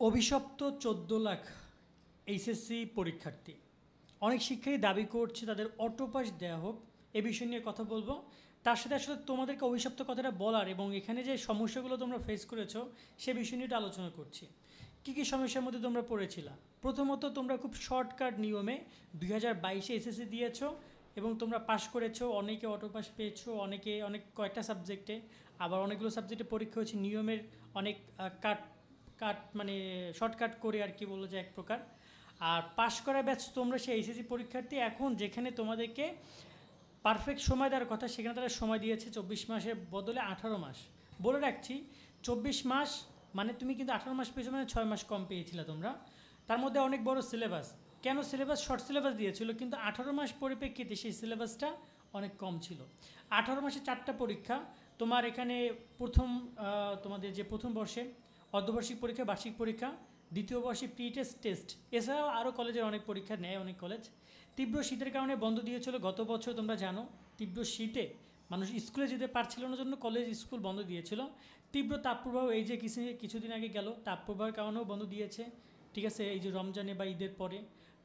অভিশপ্ত 14 লাখ এইচএসসি পরীক্ষার্থী। অনেক শিক্ষার্থী দাবি করছে তাদের অটোপাস দেওয়া হোক। এ বিষয় নিয়ে কথা বলবো। তার সাথে আসলে তোমাদেরকে অভিশপ্ত কথাটা বলার এবং এখানে যে সমস্যাগুলো তোমরা ফেস করেছো সে বিষয় নিয়ে একটু আলোচনা করছি। কী কী সমস্যার মধ্যে তোমরা পড়েছিলা? প্রথমত, তোমরা খুব শর্টকাট নিয়মে 2022-এ এসএসসি দিয়েছো এবং তোমরা পাশ করেছো। অনেকে অটোপাস পেয়েছো, অনেকে অনেক কয়েকটা সাবজেক্টে, আবার অনেকগুলো সাবজেক্টে পরীক্ষা হয়েছে নিয়মের অনেক কাট কাট মানে শর্টকাট করে আর কি বললো যে এক প্রকার। আর পাশ করা ব্যাচ তোমরা সেই এইচএসসি পরীক্ষার্থী। এখন যেখানে তোমাদেরকে পারফেক্ট সময় দেওয়ার কথা সেখানে তারা সময় দিয়েছে 24 মাসের বদলে 18 মাস। বলে রাখছি, 24 মাস মানে তুমি কিন্তু 18 মাস পেয়েছো, মানে 6 মাস কম পেয়েছিলে তোমরা। তার মধ্যে অনেক বড় সিলেবাস। কেন সিলেবাস শর্ট সিলেবাস দিয়েছিল, কিন্তু 18 মাস পরিপ্রেক্ষিতে সেই সিলেবাসটা অনেক কম ছিল। 18 মাসে 4টা পরীক্ষা। তোমার এখানে প্রথম তোমাদের যে প্রথম বর্ষে অর্ধবার্ষিক পরীক্ষা, বার্ষিক পরীক্ষা, দ্বিতীয় বর্ষে প্রি টেস্ট, টেস্ট, এছাড়াও আরও কলেজের অনেক পরীক্ষা নেয় অনেক কলেজ। তীব্র শীতের কারণে বন্ধ দিয়েছিল গত বছর, তোমরা জানো। তীব্র শীতে মানুষ স্কুলে যেতে পারছিল না জন্য কলেজ স্কুল বন্ধ দিয়েছিল। তীব্র তাপপ্রবাহ এই যে কিছুদিন আগে গেল, তাপপ্রবাহের কারণেও বন্ধ দিয়েছে। ঠিক আছে, এই যে রমজানে বা ঈদের পরে।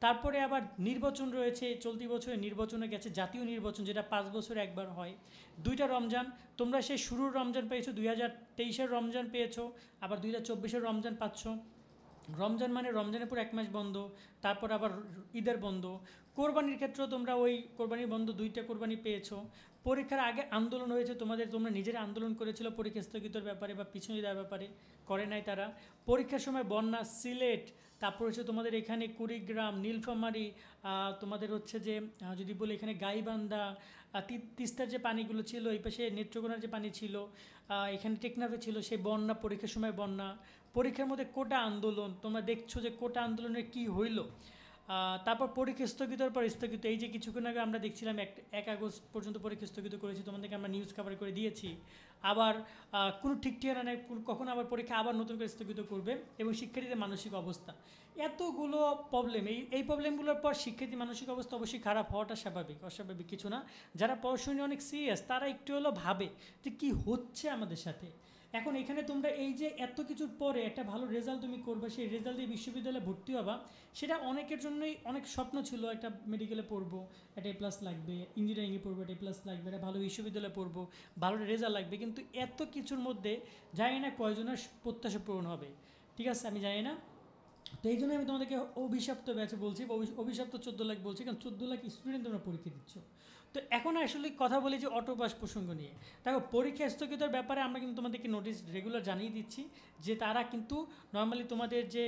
তারপরে আবার নির্বাচন রয়েছে, চলতি বছরে নির্বাচনে গেছে, জাতীয় নির্বাচন যেটা 5 বছরে একবার হয়। 2টা রমজান, তোমরা সেই শুরুর রমজান পেয়েছো, 2023-এর রমজান পেয়েছো, আবার 2024-এর রমজান পাচ্ছ। রমজান মানে রমজানের পর 1 মাস বন্ধ, তারপর আবার ঈদের বন্ধ। কোরবানির ক্ষেত্রেও তোমরা ওই কোরবানির বন্ধ, 2টা কোরবানি পেয়েছো। পরীক্ষার আগে আন্দোলন হয়েছে তোমাদের, তোমরা নিজেরা আন্দোলন করেছিল পরীক্ষা স্থগিতের ব্যাপারে বা পিছনে দেওয়ার ব্যাপারে, করে নাই তারা। পরীক্ষার সময় বন্যা, সিলেট, তারপর হচ্ছে তোমাদের এখানে কুড়িগ্রাম, নীলফামারী, তোমাদের হচ্ছে যে যদি বলি এখানে গাইবান্ধা, তিস্তার যে পানিগুলো ছিল, এই পাশে নেত্রকোনার যে পানি ছিল, এখানে টেকনাফে ছিল, সেই বন্যা, পরীক্ষার সময় বন্যা। পরীক্ষার মধ্যে কোটা আন্দোলন, তোমরা দেখছো যে কোটা আন্দোলনের কি হইল। তারপর পরীক্ষা স্থগিতর পর স্থগিত, এই যে কিছুক্ষণ আগে আমরা দেখছিলাম 1 আগস্ট পর্যন্ত পরীক্ষা স্থগিত করেছি, তোমাদেরকে আমরা নিউজ কভার করে দিয়েছি। আবার কোনো ঠিক ঠিকানা নেই কখন আবার পরীক্ষা আবার নতুন করে স্থগিত করবে, এবং শিক্ষার্থীদের মানসিক অবস্থা, এতগুলো প্রবলেম। এই প্রবলেমগুলোর পর শিক্ষার্থী মানসিক অবস্থা অবশ্যই খারাপ হওয়াটা স্বাভাবিক, অস্বাভাবিক কিছু না। যারা পড়াশোনা নিয়ে অনেক সিরিয়াস তারা একটু হলেও ভাবে যে কী হচ্ছে আমাদের সাথে। এখন এখানে তোমরা এই যে এত কিছুর পরে একটা ভালো রেজাল্ট তুমি করবে, সেই রেজাল্ট দিয়ে বিশ্ববিদ্যালয়ে ভর্তি হবা, সেটা অনেকের জন্যই অনেক স্বপ্ন ছিল। একটা মেডিকেলে পড়বো, একটা A+ লাগবে, ইঞ্জিনিয়ারিংয়ে পড়বো, একটা A+ লাগবে, একটা ভালো বিশ্ববিদ্যালয়ে পড়বো, ভালো রেজাল্ট লাগবে, কিন্তু এত কিছুর মধ্যে জানি না কয়জনের প্রত্যাশা পূরণ হবে। ঠিক আছে, আমি জানি না। তো এই জন্য আমি তোমাদেরকে অভিশপ্ত ব্যাচে বলছি, অভিশপ্ত 14 লাখ বলছি, কারণ 14 লাখ স্টুডেন্ট তোমরা পরীক্ষা দিচ্ছ। তো এখন আসলে কথা বলি যে অটোপাস প্রসঙ্গ নিয়ে। দেখো, পরীক্ষা স্থগিতের ব্যাপারে আমরা কিন্তু তোমাদেরকে নোটিশ রেগুলার জানিয়ে দিচ্ছি যে তারা কিন্তু নর্মালি তোমাদের যে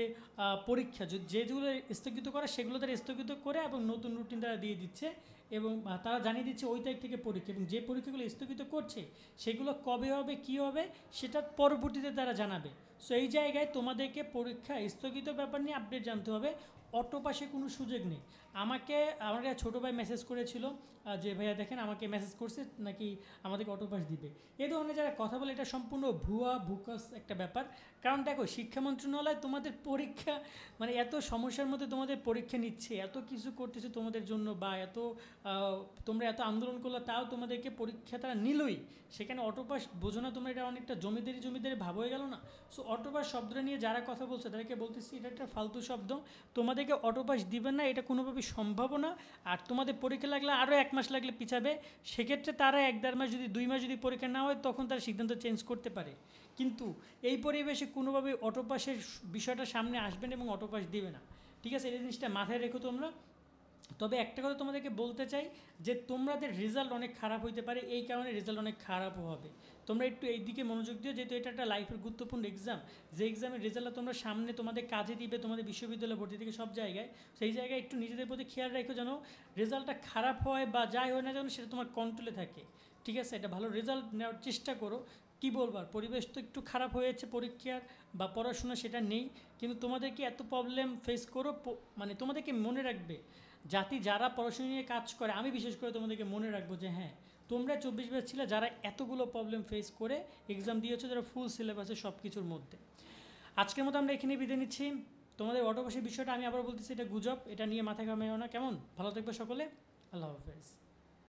পরীক্ষা যেগুলো স্থগিত করে সেগুলো তারা স্থগিত করে এবং নতুন রুটিন তারা দিয়ে দিচ্ছে, এবং তারা জানিয়ে দিচ্ছে ওই তারিখ থেকে পরীক্ষা, এবং যে পরীক্ষাগুলো স্থগিত করছে সেগুলো কবে হবে, কী হবে, সেটা পরবর্তীতে তারা জানাবে। সো এই জায়গায় তোমাদেরকে পরীক্ষা স্থগিত ব্যাপার নিয়ে আপডেট জানতে হবে। অটোপাসে কোনো সুযোগ নেই। আমার একটা ছোটো ভাই মেসেজ করেছিল যে ভাইয়া দেখেন আমাকে মেসেজ করছে নাকি আমাদেরকে অটোপাস দিবে। এই ধরনের যারা কথা বলে এটা সম্পূর্ণ ভুয়া ভুকাস একটা ব্যাপার। কারণ দেখো, শিক্ষা মন্ত্রণালয় তোমাদের পরীক্ষা মানে এত সমস্যার মধ্যে তোমাদের পরীক্ষা নিচ্ছে, এত কিছু করতেছে তোমাদের জন্য, বা তোমরা এত আন্দোলন করলে তাও তোমাদেরকে পরীক্ষা তারা নিলই। সেখানে অটোপাস বোঝো না তোমরা, এটা অনেকটা জমিদারি ভাব হয়ে গেল না। সো অটোপাস শব্দটা নিয়ে যারা কথা বলছে তাদেরকে বলতেছি এটা একটা ফালতু শব্দ। তোমাদেরকে অটোপাস দিবেন না, এটা কোনোভাবেই সম্ভব না। আর তোমাদের পরীক্ষা লাগলে আরও 1 মাস লাগলে পিছাবে। সেক্ষেত্রে তারা 1-1.5 মাস, যদি 2 মাস যদি পরীক্ষা না হয় তখন তারা সিদ্ধান্ত চেঞ্জ করতে পারে। কিন্তু এই পরিবেশে কোনোভাবেই অটোপাসের বিষয়টা সামনে আসবে না এবং অটোপাস দিবে না। ঠিক আছে, এই জিনিসটা মাথায় রেখো তোমরা। তবে একটা কথা তোমাদেরকে বলতে চাই যে তোমাদের রেজাল্ট অনেক খারাপ হইতে পারে, এই কারণে রেজাল্ট অনেক খারাপও হবে। তোমরা একটু এই দিকে মনোযোগ দিও, যেহেতু এটা একটা লাইফের গুরুত্বপূর্ণ এক্সাম। যে এক্সামের রেজাল্টটা তোমরা সামনে তোমাদের কাজে দিবে, তোমাদের বিশ্ববিদ্যালয় ভর্তি থেকে সব জায়গায়। সেই জায়গায় একটু নিজেদের প্রতি খেয়াল রাখো যেন রেজাল্টটা খারাপ হয় বা যাই হয় না যেন সেটা তোমার কন্ট্রোলে থাকে। ঠিক আছে, এটা ভালো রেজাল্ট নেওয়ার চেষ্টা করো। কী বলবার, পরিবেশ তো একটু খারাপ হয়েছে পরীক্ষার বা পড়াশোনা, সেটা নেই, কিন্তু তোমাদেরকে এত প্রবলেম ফেস করো, মানে তোমাদেরকে মনে রাখবে জাতি যারা পড়াশোনা নিয়ে কাজ করে, আমি বিশেষ করে তোমাদেরকে মনে রাখবো যে হ্যাঁ, তোমরা 24 ব্যাচ ছিলে যারা এতগুলো প্রবলেম ফেস করে এক্সাম দিয়েছো, যারা ফুল সিলেবাসে সব কিছুর মধ্যে। আজকের মতো আমরা এখানেই বিদায় নিচ্ছি। তোমাদের অটোপাসের বিষয়টা আমি আবার বলতেছি, এটা গুজব, এটা নিয়ে মাথা ঘামাইও না, কেমন? ভালো থাকবে সকলে, আল্লাহ হাফেজ।